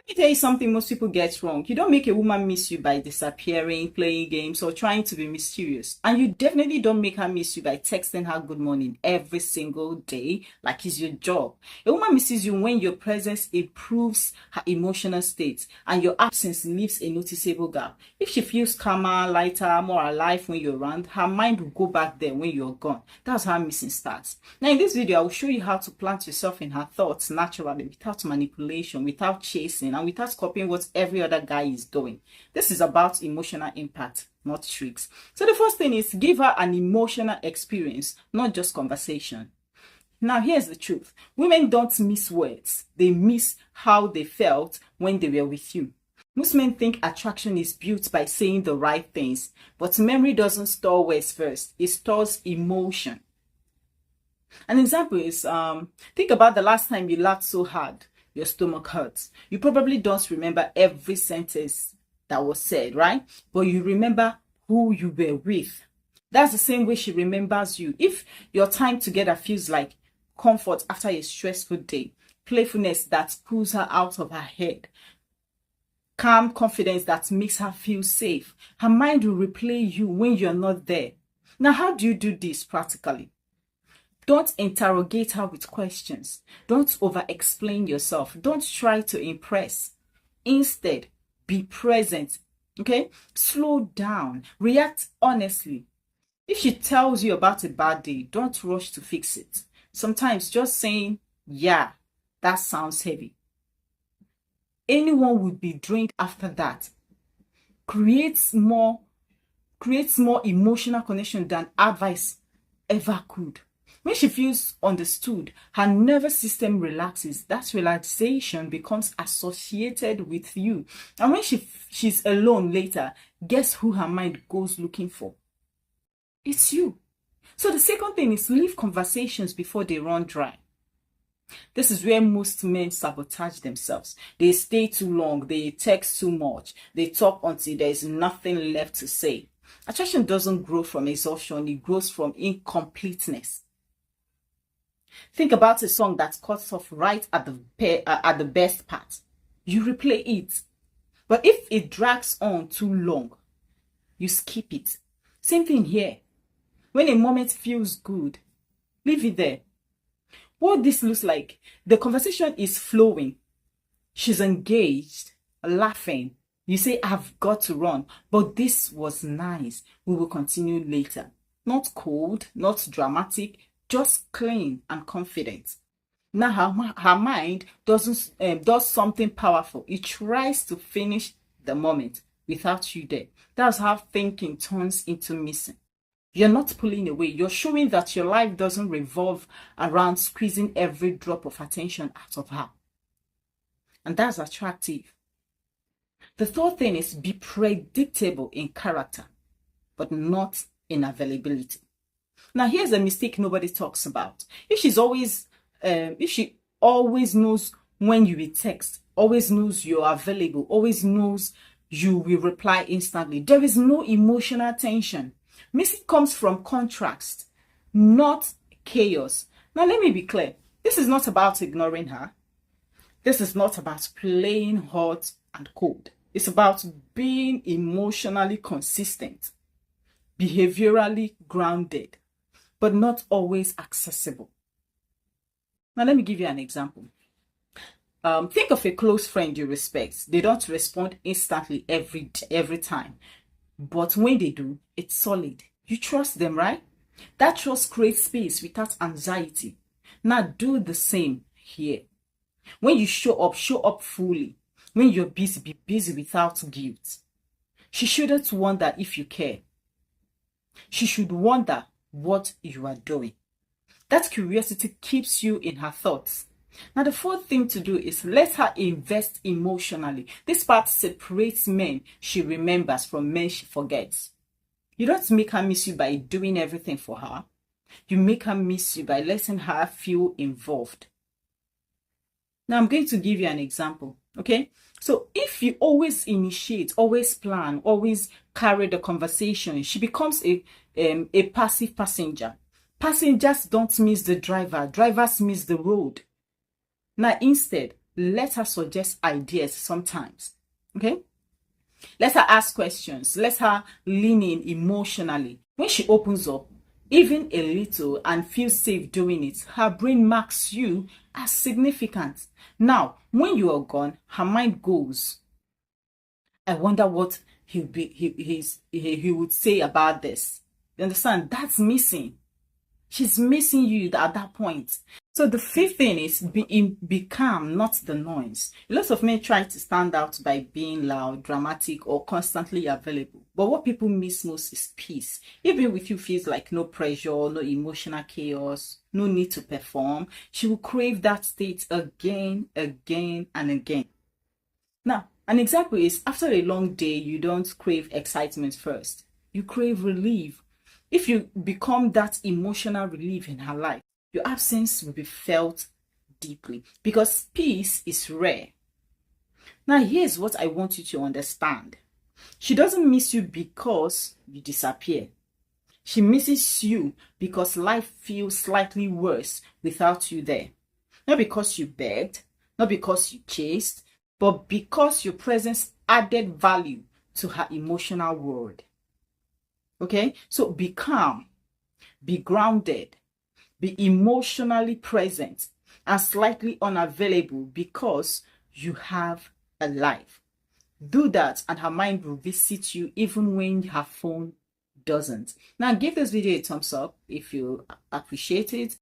Let me tell you something most people get wrong. You don't make a woman miss you by disappearing, playing games, or trying to be mysterious. And you definitely don't make her miss you by texting her good morning every single day like it's your job. A woman misses you when your presence improves her emotional state and your absence leaves a noticeable gap. If she feels calmer, lighter, more alive when you're around, her mind will go back there when you're gone. That's how missing starts. Now in this video, I will show you how to plant yourself in her thoughts naturally, without manipulation, without chasing, and without copying what every other guy is doing. This is about emotional impact, not tricks. So the first thing is give her an emotional experience, not just conversation. Now here's the truth. Women don't miss words. They miss how they felt when they were with you. Most men think attraction is built by saying the right things, but memory doesn't store words first. It stores emotion. An example is, think about the last time you laughed so hard your stomach hurts. You probably don't remember every sentence that was said, right? But you remember who you were with. That's the same way she remembers you. If your time together feels like comfort after a stressful day, playfulness that pulls her out of her head, calm confidence that makes her feel safe, her mind will replay you when you're not there. Now, how do you do this practically? Don't interrogate her with questions. Don't over-explain yourself. Don't try to impress. Instead, be present. Okay? Slow down. React honestly. If she tells you about a bad day, don't rush to fix it. Sometimes just saying, yeah, that sounds heavy. Anyone would be drained after that. Creates more emotional connection than advice ever could. When she feels understood, her nervous system relaxes. That relaxation becomes associated with you. And when she's alone later, guess who her mind goes looking for? It's you. So the second thing is leave conversations before they run dry. This is where most men sabotage themselves. They stay too long, they text too much, they talk until there is nothing left to say. Attraction doesn't grow from exhaustion, it grows from incompleteness. Think about a song that cuts off right at the best part. You replay it. But if it drags on too long, you skip it. Same thing here. When a moment feels good, leave it there. What this looks like, the conversation is flowing. She's engaged, laughing. You say, I've got to run, but this was nice. We will continue later. Not cold, not dramatic, just clean and confident. Now her mind does something powerful. It tries to finish the moment without you there. That's how thinking turns into missing. You're not pulling away. You're showing that your life doesn't revolve around squeezing every drop of attention out of her. And that's attractive. The third thing is be predictable in character, but not in availability. Now, here's a mistake nobody talks about. If she always knows when you will text, always knows you're available, always knows you will reply instantly, there is no emotional tension. Missing comes from contrast, not chaos. Now, let me be clear. This is not about ignoring her. This is not about playing hot and cold. It's about being emotionally consistent, behaviorally grounded, but not always accessible. Now, let me give you an example. Think of a close friend you respect. They don't respond instantly every time. But when they do, it's solid. You trust them, right? That trust creates space without anxiety. Now, do the same here. When you show up fully. When you're busy, be busy without guilt. She shouldn't wonder if you care. She should wonder what you are doing. That curiosity keeps you in her thoughts. Now, the fourth thing to do is let her invest emotionally. This part separates men she remembers from men she forgets. You don't make her miss you by doing everything for her. You make her miss you by letting her feel involved. Now, I'm going to give you an example, okay? So if you always initiate, always plan, always carry the conversation, she becomes a passive passenger. Passengers don't miss the driver. Drivers miss the road. Now, instead, Let her suggest ideas sometimes. Okay? Let her ask questions. Let her lean in emotionally. When she opens up, even a little, and feels safe doing it, her brain marks you as significant. Now, when you are gone, her mind goes, I wonder what he would say about this. You understand? That's missing. She's missing you at that point. So the fifth thing is be calm, not the noise. Lots of men try to stand out by being loud, dramatic, or constantly available. But what people miss most is peace. Even with you feels like no pressure, no emotional chaos, no need to perform, she will crave that state again, again, and again. Now, an example is after a long day, you don't crave excitement first. You crave relief. If you become that emotional relief in her life, your absence will be felt deeply because peace is rare. Now, here's what I want you to understand. She doesn't miss you because you disappear. She misses you because life feels slightly worse without you there. Not because you begged, not because you chased, but because your presence added value to her emotional world. Okay? So be calm, be grounded, be emotionally present, and slightly unavailable because you have a life. Do that, and her mind will visit you even when her phone doesn't. Now, give this video a thumbs up if you appreciate it.